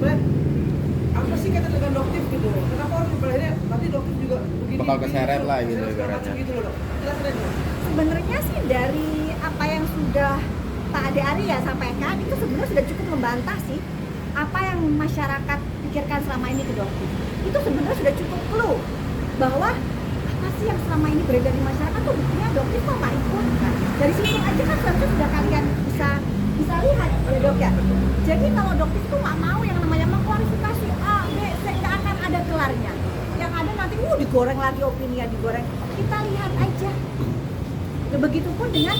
sebenarnya apa sih kata dengan doktif gitu? Kenapa orang akhirnya nanti doktif juga begini? Bakal keseret lah gitu segala ibaratnya. macam gitu loh dok. Jelasin aja. Sebenarnya sih dari apa yang sudah Pak Ade Arya sampaikan itu sebenarnya sudah cukup membantah sih apa yang masyarakat pikirkan selama ini ke doktif. Itu sebenarnya sudah cukup clue bahwa apa sih yang selama ini beredar di masyarakat tuh buktinya doktif kok nggak ikut. Nah, dari situ aja kan seharusnya sudah kalian bisa lihat ya dok ya. Jadi kalau doktif tuh nggak mau yang namanya mengklarifikasi A, B, C, nggak akan ada kelarnya. Yang ada nanti digoreng lagi opini ya digoreng. Kita lihat aja. Ya, begitupun dengan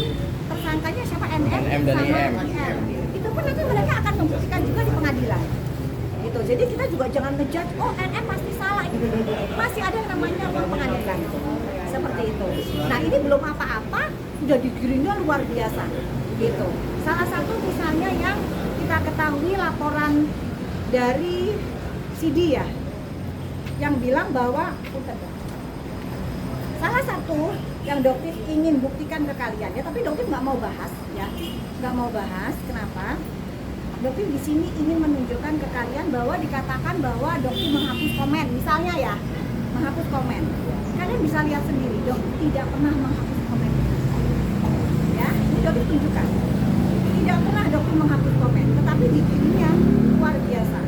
tersangkanya siapa NM dan sama IM. Itu pun nanti mereka akan membuktikan juga di pengadilan. Gitu. Jadi kita juga jangan ngejudge oh NM pasti salah gitu. Masih ada yang namanya ruang pengadilan. Seperti itu. Nah, ini belum apa-apa sudah digiringnya luar biasa. Gitu. Salah satu misalnya yang kita ketahui laporan dari CD ya yang bilang bahwa salah satu yang doktif ingin buktikan ke kalian ya, tapi doktif nggak mau bahas ya, nggak mau bahas. Kenapa? Doktif di sini ingin menunjukkan ke kalian bahwa dikatakan bahwa doktif menghapus komen, misalnya ya, menghapus komen. Kalian bisa lihat sendiri, doktif tidak pernah menghapus komen. Ya, ini doktif tunjukkan. Tidak pernah doktif menghapus komen, tetapi dikirimnya luar biasa.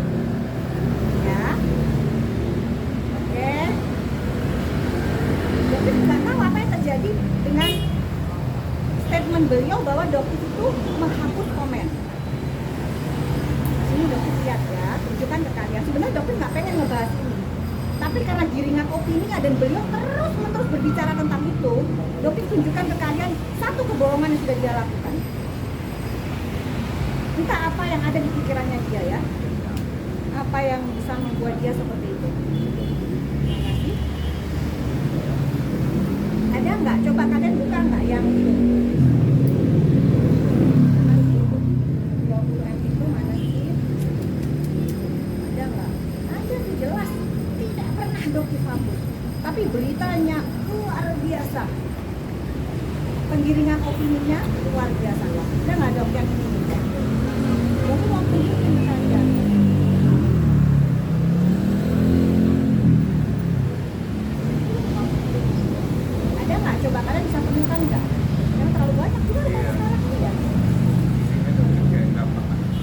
Ya, oke. Doktif nggak tahu apa yang terjadi dengan statement beliau bahwa doktif itu menghapus komen. Sini doktif lihat ya, tunjukkan ke kalian. Sebenarnya doktif nggak pengen ngebahas ini, tapi karena giringan opini dan beliau terus-menerus berbicara tentang itu, doktif tunjukkan ke kalian satu kebohongan yang sudah dia lakukan. Entah apa yang ada di pikirannya dia ya, apa yang bisa membuat dia seperti itu. Ada nggak? Coba kalian buka nggak yang itu? Mana sih? 20M itu mana sih? Ada nggak? Ada tuh jelas. Tidak pernah doktif hapus. Tapi beritanya luar biasa. Penggiringan opininya luar biasa. Ada nggak dok yang ini? Dokter mau tunjukin ke kalian. Coba kalian bisa temukan nggak? Yang terlalu banyak juga sekarang ya.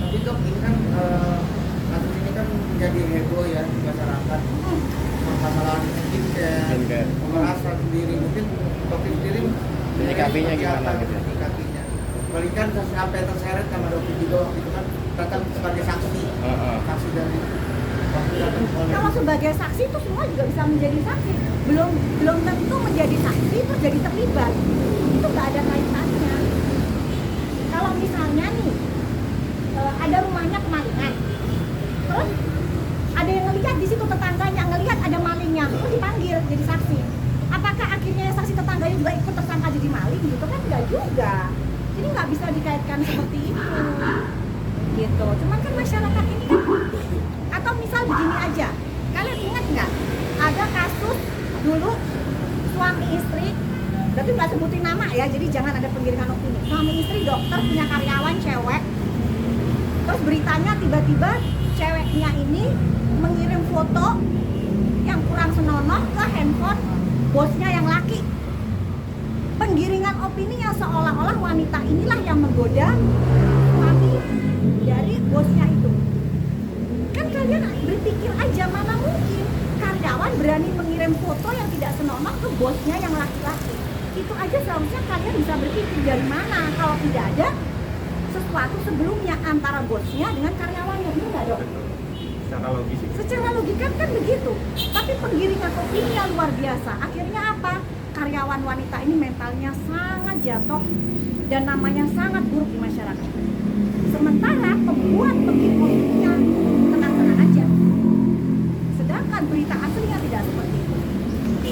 Tapi dok, ini kan kasus ini kan menjadi heboh ya di masyarakat. Permasalahan skincare, pemerasan sendiri, mungkin dokter sendiri menyikapinya gimana gitu? Menyikapinya. Bahkan sampai terseret sama dokter juga itu kan datang sebagai saksi, saksi dari kalau sebagai saksi itu semua juga bisa menjadi saksi. Belum tentu menjadi saksi itu jadi terlibat. Itu nggak ada kaitannya. Kalau misalnya nih ada rumahnya kemalingan, terus ada yang ngelihat di situ tetangganya ngelihat ada malingnya, itu dipanggil jadi saksi. Apakah akhirnya saksi tetangganya juga ikut tersangka jadi maling? Gitu kan nggak juga. Jadi nggak bisa dikaitkan seperti itu. Gitu. Cuman kan masyarakat ini kan, atau misal begini aja, kalian ingat nggak ada kasus dulu suami istri, tapi nggak sebutin nama ya, jadi jangan ada penggiringan opini. Suami istri dokter punya karyawan cewek, terus beritanya tiba-tiba ceweknya ini mengirim foto yang kurang senonoh ke handphone bosnya yang laki. Penggiringan opini yang seolah-olah wanita inilah yang menggoda suami dari bosnya itu. Kan kalian berpikir aja, mana mungkin karyawan berani mengirim foto yang tidak senonoh ke bosnya yang laki-laki. Itu aja seharusnya kalian bisa berpikir dari mana kalau tidak ada sesuatu sebelumnya antara bosnya dengan karyawannya. Ini nggak dok? Secara logika kan begitu. Tapi penggiringan opini yang luar biasa. Akhirnya apa? Karyawan wanita ini mentalnya sangat jatuh dan namanya sangat buruk di masyarakat. Sementara pembuat penggiring opininya tenang-tenang aja. Sedangkan berita aslinya tidak seperti itu.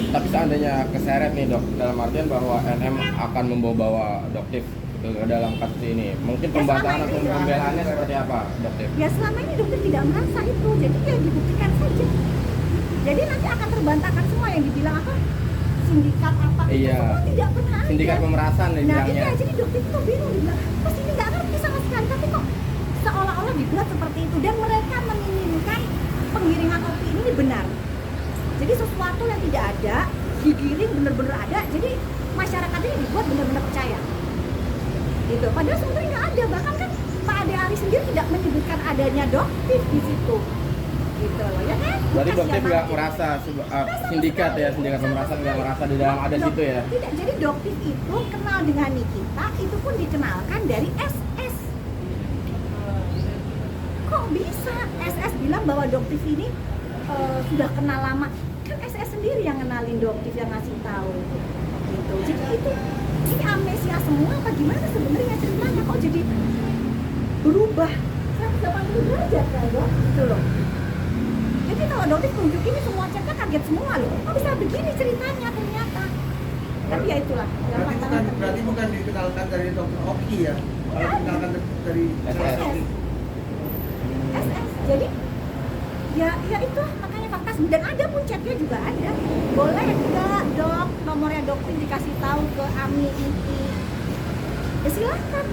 Tapi seandainya keseret nih dok, dalam artian bahwa NM akan membawa doktif ke dalam kasus ini, mungkin pembantahan atau pembelaannya seperti apa doktif? Ya selama ini dokter tidak merasa itu, jadi ya dibuktikan saja. Jadi nanti akan terbantahkan semua yang dibilang apa sindikat apa itu semua tidak pernah ada. Sindikat pemerasan Nah bilangnya. iya, jadi dokter itu bingung, dibilang pas ini nggak ngerti sama sekali, tapi kok seolah-olah dibuat seperti itu dan mereka meminimalisir meyakinkan penggiringan opini ini benar. Jadi sesuatu yang tidak ada digiring benar-benar ada, jadi masyarakat ini dibuat benar-benar percaya. Gitu. Padahal sebenarnya nggak ada, bahkan kan Pak Ade Ari sendiri tidak menyebutkan adanya doktif di situ. Gitu loh, ya kan? Berarti Kasihan doktif nggak banget. merasa sindikat ya, sindikat pemerasan nggak merasa di dalam ada situ ya? Tidak, jadi doktif itu kenal dengan Nikita itu pun dikenalkan dari SS. Kok bisa SS bilang bahwa doktif ini sudah kenal lama? Kan SS sendiri yang kenalin doktif, yang ngasih tahu. Gitu. Jadi itu ini amnesia semua apa gimana sebenarnya ceritanya kok jadi berubah 180 derajat kan dok? Gitu loh. Jadi kalau dokter tunjuk ini semua chatnya kaget semua loh. Kok bisa begini ceritanya ternyata? Tapi ya itulah. Berarti bukan dikenalkan dari dokter Oki ya? Kalau dikenalkan dari SS. SS. Jadi ya itu makanya fakta dan ada pun chatnya juga ada. Boleh enggak dok nomornya dokter dikasih tahu ke Ami ini? Ya silakan.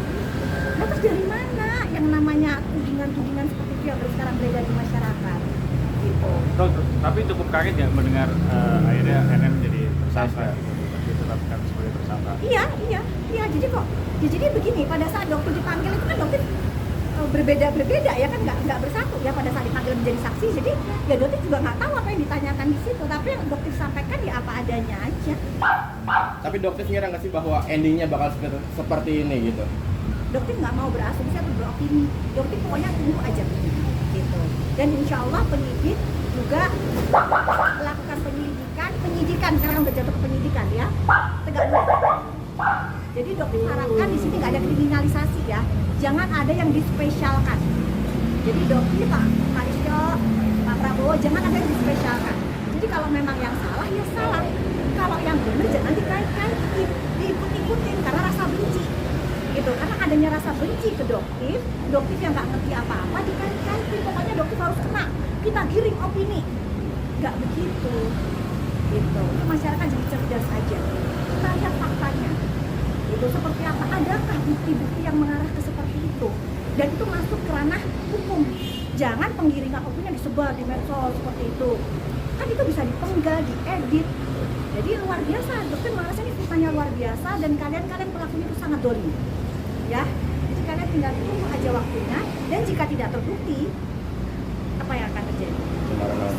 Nah, terus dari mana yang namanya tudingan-tudingan seperti itu yang sekarang beredar di masyarakat? Gitu. Dok, tapi cukup kaget ya mendengar akhirnya NM jadi tersangka gitu, ditetapkan sebagai tersangka. Iya. Jadi kok, ya jadi begini. Pada saat dokter dipanggil itu kan dokter berbeda ya kan nggak bersatu ya pada saat dipanggil menjadi saksi. Jadi ya dokter juga nggak tahu apa yang ditanyakan di situ. Tapi yang dokter sampaikan ya apa adanya aja. Tapi dokter ngira nggak sih bahwa endingnya bakal seperti ini gitu? Dokter nggak mau berasumsi atau beropini. Dokter pokoknya tunggu aja gitu. Dan insya Allah penyidik juga melakukan penyidikan sekarang udah jatuh ke penyidikan ya, tegak lurus. Jadi dokter harapkan di sini nggak ada kriminalisasi ya, jangan ada yang dispesialkan. Jadi dokter Pak Listio, Pak Prabowo jangan ada yang dispesialkan. Jadi kalau memang yang salah ya salah, kalau yang benar jangan dikait-kait, diikut-ikutin karena rasa benci. Gitu, karena adanya rasa benci ke dokter yang nggak ngerti apa-apa dikait-kaitin, pokoknya dokter harus kena, kita giring opini, nggak begitu, gitu. Itu masyarakat jadi cerdas saja, kita lihat faktanya, itu seperti apa, adakah bukti-bukti yang mengarah ke seperti itu, dan itu masuk ke ranah hukum, jangan penggiringan opini yang disebar di medsos seperti itu, kan itu bisa dipenggal, diedit. Jadi luar biasa, dokter merasa ini fitnahnya luar biasa dan kalian pelakunya itu sangat dolim. Ya, jadi kalian tinggal tunggu aja waktunya dan jika tidak terbukti, apa yang akan terjadi?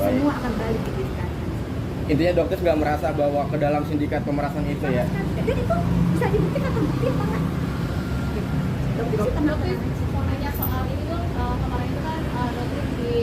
Semua akan balik ke diri kalian. Intinya dokter nggak merasa bahwa ke dalam sindikat pemerasan itu ya? Dan itu bisa dibuktikan terbukti apa enggak? Dokter sih tenang. Dokter mau nanya soal ini tuh kemarin itu kan dokter di